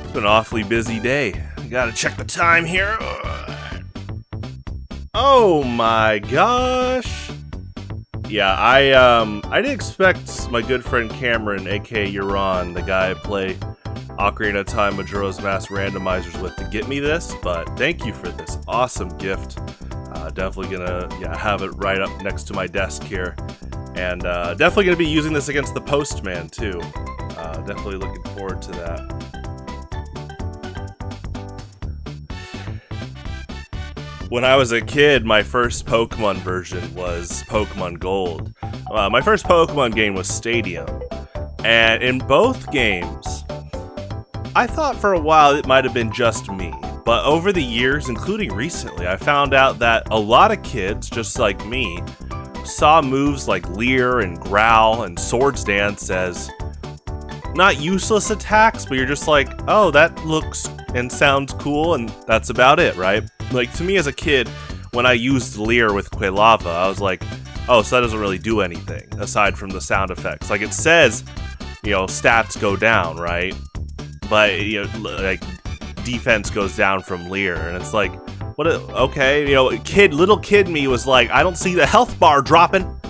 It's been an awfully busy day. Gotta check the time here. Oh my gosh. Yeah, I didn't expect my good friend Cameron, aka Euron, the guy I play Ocarina of Time Majora's Mask randomizers with, to get me this, but thank you for this awesome gift. Definitely gonna have it right up next to my desk here, and definitely gonna be using this against the postman too. Definitely looking forward to that. When I was a kid, my first Pokemon version was Pokemon Gold. My first Pokemon game was Stadium, and in both games, I thought for a while it might have been just me, but over the years, including recently, I found out that a lot of kids, just like me, saw moves like Leer and Growl and Swords Dance as not useless attacks, but you're just like, oh, that looks and sounds cool, and that's about it, right? Like, to me as a kid, when I used Leer with Quilava, I was like, oh, so that doesn't really do anything, aside from the sound effects. Like, it says, stats go down, right? But, like, defense goes down from Leer, and it's like, okay, little kid me was like, I don't see the health bar dropping.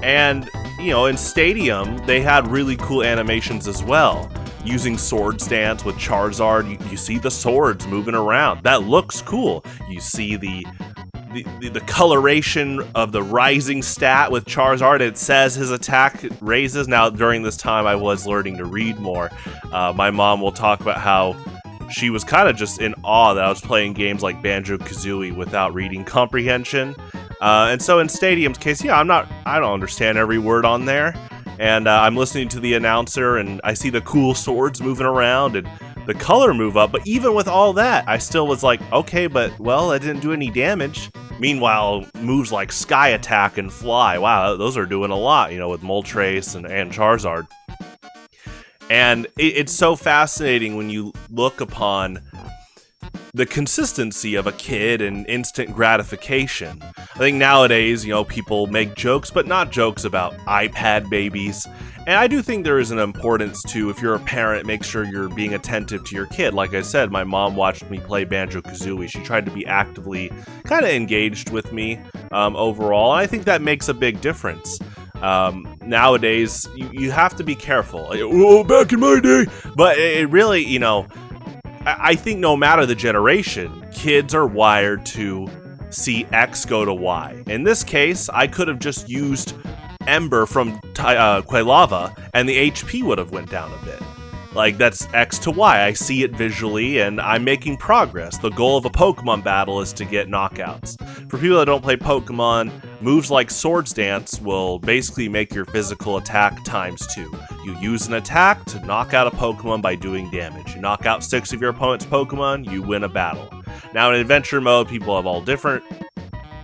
And, in Stadium, they had really cool animations as well. Using Swords Dance with Charizard, you see the swords moving around. That looks cool. You see the coloration of the rising stat with Charizard. It says his attack raises. Now, during this time, I was learning to read more. My mom will talk about how she was kind of just in awe that I was playing games like Banjo-Kazooie without reading comprehension. And so in Stadium's case, I don't understand every word on there. And I'm listening to the announcer, and I see the cool swords moving around, and the color move up. But even with all that, I still was like, okay, but, well, that didn't do any damage. Meanwhile, moves like Sky Attack and Fly, wow, those are doing a lot, with Moltres and Charizard. And it's so fascinating when you look upon the consistency of a kid and instant gratification. I think nowadays, people make jokes, but not jokes about iPad babies. And I do think there is an importance to, if you're a parent, make sure you're being attentive to your kid. Like I said, my mom watched me play Banjo-Kazooie. She tried to be actively kind of engaged with me overall. And I think that makes a big difference. Nowadays, you have to be careful. Oh, back in my day. But it really, I think no matter the generation, kids are wired to see X go to Y. In this case, I could have just used Ember from Quilava, and the HP would have went down a bit. Like, that's X to Y. I see it visually, and I'm making progress. The goal of a Pokemon battle is to get knockouts. For people that don't play Pokemon, moves like Swords Dance will basically make your physical attack ×2. You use an attack to knock out a Pokemon by doing damage. You knock out 6 of your opponent's Pokemon, you win a battle. Now, in adventure mode, people have all different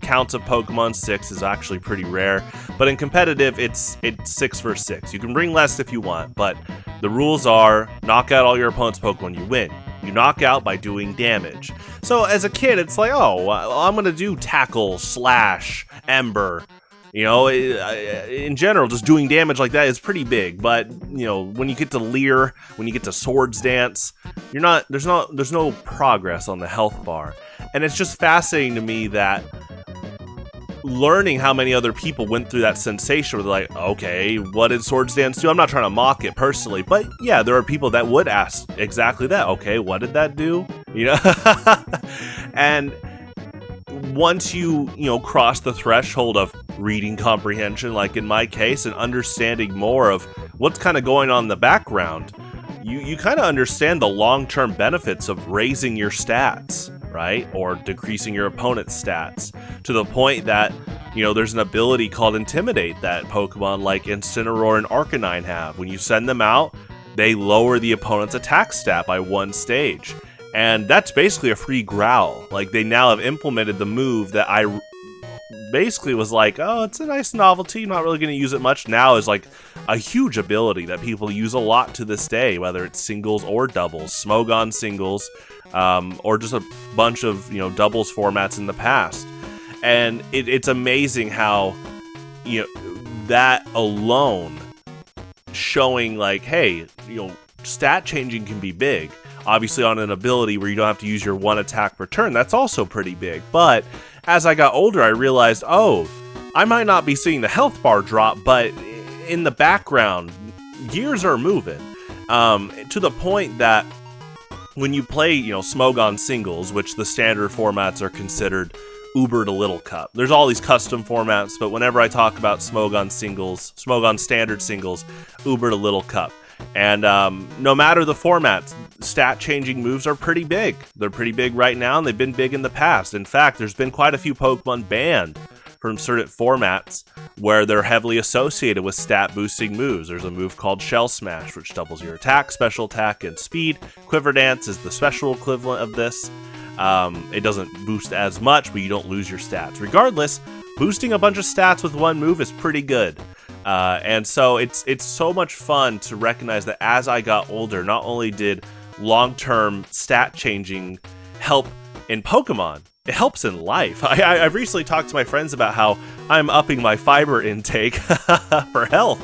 counts of Pokemon. 6 is actually pretty rare, but in competitive, it's 6 versus 6. You can bring less if you want, but the rules are knock out all your opponent's Pokemon, you win. You knock out by doing damage. So as a kid, it's like, oh, I'm gonna do Tackle, Slash, Ember. In general, just doing damage like that is pretty big. But when you get to Leer, when you get to Swords Dance, there's no progress on the health bar, and it's just fascinating to me that learning how many other people went through that sensation where they're like, okay, what did Swords Dance do? I'm not trying to mock it personally, but yeah, there are people that would ask exactly that. Okay, what did that do? And once you cross the threshold of reading comprehension, like in my case, and understanding more of what's kind of going on in the background, you kind of understand the long-term benefits of raising your stats, right? Or decreasing your opponent's stats, to the point that, there's an ability called Intimidate that Pokemon like Incineroar and Arcanine have. When you send them out, they lower the opponent's attack stat by 1 stage. And that's basically a free Growl. Like, they now have implemented the move that I basically was like, oh, it's a nice novelty, not really going to use it much. Now is like a huge ability that people use a lot to this day, whether it's singles or doubles, Smogon singles, or just a bunch of doubles formats in the past. And it's amazing how that alone showing like, hey, stat changing can be big. Obviously on an ability where you don't have to use your one attack per turn, that's also pretty big. But as I got older, I realized, oh, I might not be seeing the health bar drop, but in the background, gears are moving. To the point that when you play, Smogon singles, which the standard formats are considered Uber to Little Cup. There's all these custom formats, but whenever I talk about Smogon singles, Smogon standard singles, Uber to Little Cup. And no matter the formats, stat-changing moves are pretty big. They're pretty big right now, and they've been big in the past. In fact, there's been quite a few Pokemon banned from certain formats where they're heavily associated with stat-boosting moves. There's a move called Shell Smash, which doubles your attack, special attack, and speed. Quiver Dance is the special equivalent of this. It doesn't boost as much, but you don't lose your stats. Regardless, boosting a bunch of stats with one move is pretty good. And so it's so much fun to recognize that as I got older, not only did long-term stat changing help in Pokemon, it helps in life. I've recently talked to my friends about how I'm upping my fiber intake for health.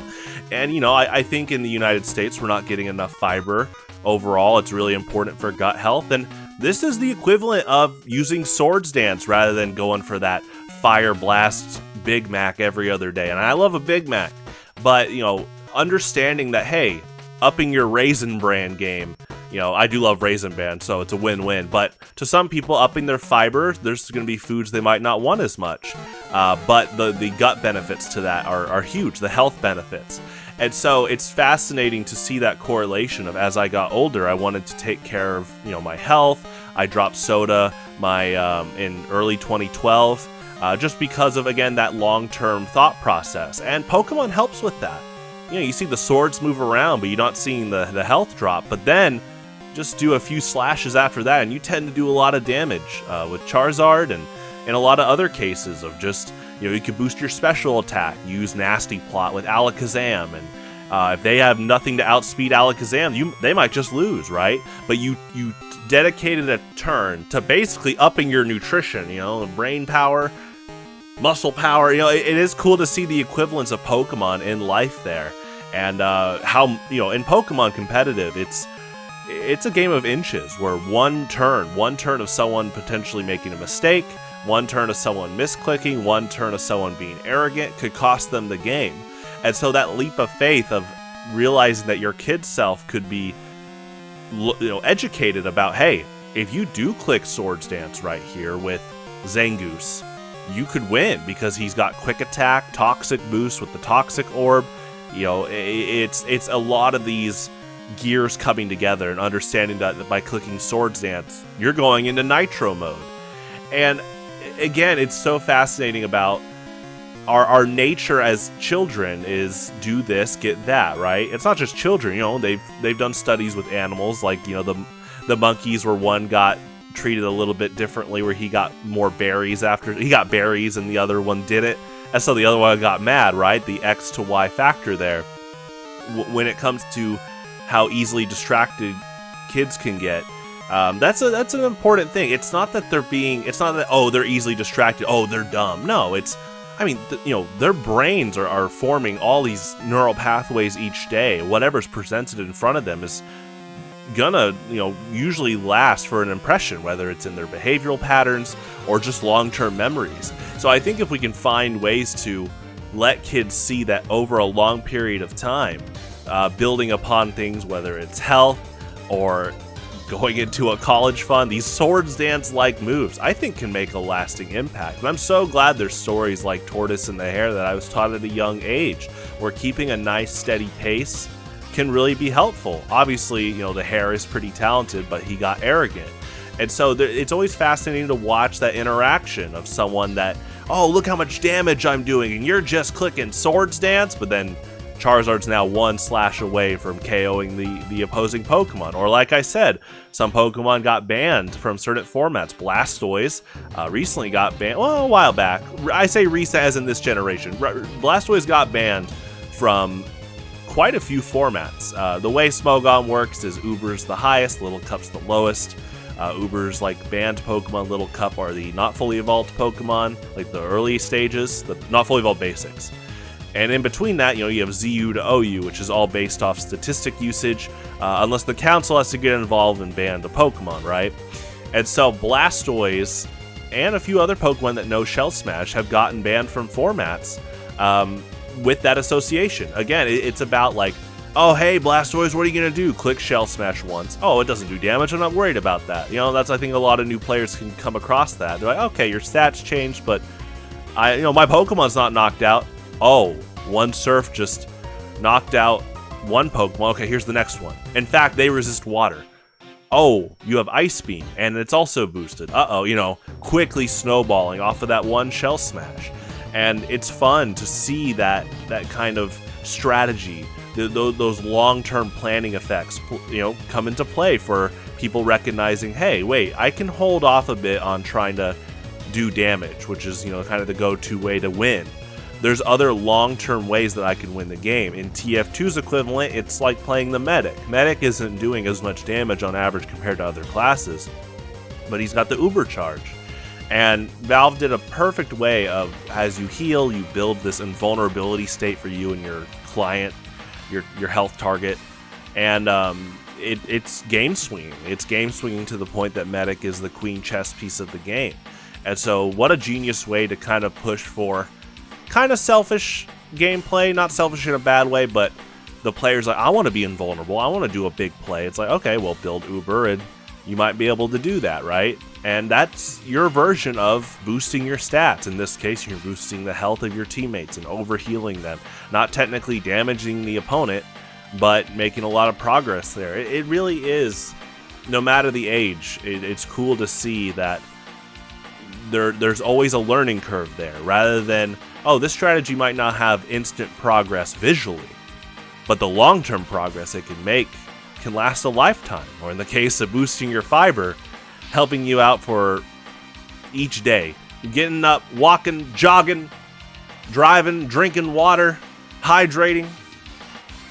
And, I think in the United States, we're not getting enough fiber overall. It's really important for gut health. And this is the equivalent of using Swords Dance rather than going for that Fire Blast Big Mac every other day. And I love a Big Mac, but understanding that, hey, upping your Raisin Bran game, I do love Raisin Bran, so it's a win-win. But to some people, upping their fiber, there's going to be foods they might not want as much. But the gut benefits to that are huge, the health benefits. And so it's fascinating to see that correlation of as I got older, I wanted to take care of my health. I dropped soda in early 2012. Just because of, again, that long-term thought process. And Pokemon helps with that. You see the swords move around, but you're not seeing the health drop. But then, just do a few slashes after that, and you tend to do a lot of damage with Charizard, and in a lot of other cases of just, you could boost your special attack, use Nasty Plot with Alakazam, and if they have nothing to outspeed Alakazam, they might just lose, right? But you dedicated a turn to basically upping your nutrition, brain power, muscle power. It is cool to see the equivalence of Pokemon in life there, and how in Pokemon competitive, it's a game of inches where one turn of someone potentially making a mistake, one turn of someone misclicking, one turn of someone being arrogant could cost them the game. And so that leap of faith of realizing that your kid self could be educated about, hey, if you do click Swords Dance right here with Zangoose, you could win because he's got quick attack, toxic boost with the toxic orb. It's a lot of these gears coming together and understanding that by clicking Swords Dance, you're going into Nitro mode. And again, it's so fascinating about our nature as children is do this, get that, right? It's not just children, they've done studies with animals, like, the monkeys where one got treated a little bit differently, where he got more berries after he got berries and the other one didn't. And so the other one got mad, right? The X to Y factor there. When it comes to how easily distracted kids can get, that's an important thing. It's not that they're easily distracted, they're dumb. No, their brains are forming all these neural pathways each day. Whatever's presented in front of them is gonna, usually last for an impression, whether it's in their behavioral patterns or just long-term memories. So I think if we can find ways to let kids see that over a long period of time, building upon things, whether it's health or going into a college fund, these Swords Dance-like moves, I think can make a lasting impact. And I'm so glad there's stories like Tortoise and the Hare that I was taught at a young age, where keeping a nice, steady pace can really be helpful. Obviously, the Hare is pretty talented, but he got arrogant. And so it's always fascinating to watch that interaction of someone that, look how much damage I'm doing, and you're just clicking Swords Dance, but then Charizard's now one slash away from KOing the opposing Pokemon. Or like I said, some Pokemon got banned from certain formats. Blastoise recently got banned, a while back. I say recent as in this generation. Blastoise got banned from quite a few formats. The way Smogon works is Uber's the highest, Little Cup's the lowest. Uber's like banned Pokemon, Little Cup are the not fully evolved Pokemon, like the early stages, the not fully evolved basics. And in between that, you have ZU to OU, which is all based off statistic usage, unless the council has to get involved and ban the Pokemon, right? And so Blastoise and a few other Pokemon that know Shell Smash have gotten banned from formats with that association. Again, it's about like, oh, hey, Blastoise, what are you going to do? Click Shell Smash once. Oh, it doesn't do damage. I'm not worried about that. That's, I think, a lot of new players can come across that. They're like, okay, your stats changed, but my Pokemon's not knocked out. Oh, one Surf just knocked out one Pokemon. Okay, here's the next one. In fact, they resist water. Oh, you have Ice Beam, and it's also boosted. Quickly snowballing off of that one Shell Smash. And it's fun to see that kind of strategy, those long-term planning effects, come into play for people recognizing, hey, wait, I can hold off a bit on trying to do damage, which is, kind of the go-to way to win. There's other long-term ways that I can win the game. In TF2's equivalent, it's like playing the Medic. Medic isn't doing as much damage on average compared to other classes, but he's got the Uber charge. And Valve did a perfect way of, as you heal, you build this invulnerability state for you and your client, your health target, and it's game swinging. It's game swinging to the point that Medic is the queen chess piece of the game. And so what a genius way to kind of push for kind of selfish gameplay, not selfish in a bad way, but the player's like, I want to be invulnerable, I want to do a big play. It's like, okay, well, build Uber and you might be able to do that, right? And that's your version of boosting your stats. In this case, you're boosting the health of your teammates and overhealing them, not technically damaging the opponent, but making a lot of progress there. It really is, no matter the age, it's cool to see that there's always a learning curve there, rather than, oh, this strategy might not have instant progress visually, but the long-term progress it can make can last a lifetime. Or in the case of boosting your fiber, helping you out for each day. Getting up, walking, jogging, driving, drinking water, hydrating,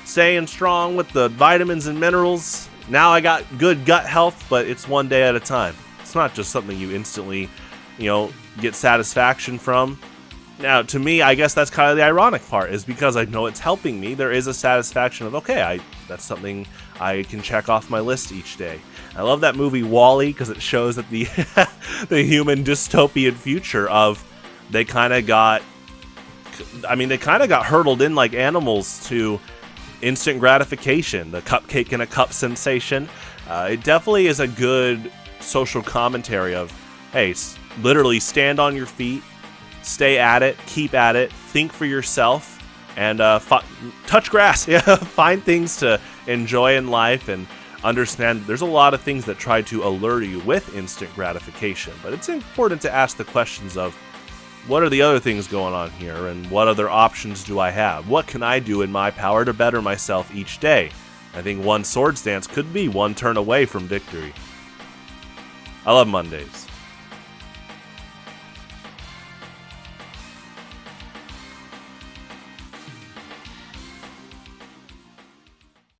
staying strong with the vitamins and minerals. Now I got good gut health, but it's one day at a time. It's not just something you instantly get satisfaction from. Now, to me, I guess that's kind of the ironic part, is because I know it's helping me, there is a satisfaction of, okay, that's something I can check off my list each day. I love that movie WALL-E because it shows that the the human dystopian future of they kind of got hurdled in like animals to instant gratification, the cupcake in a cup sensation. It definitely is a good social commentary of, hey, literally stand on your feet, stay at it, keep at it, think for yourself, and touch grass. Yeah, find things to enjoy in life and understand there's a lot of things that try to allure you with instant gratification. But it's important to ask the questions of, what are the other things going on here, and what other options do I have? What can I do in my power to better myself each day? I think one Swords Dance could be one turn away from victory. I love Mondays.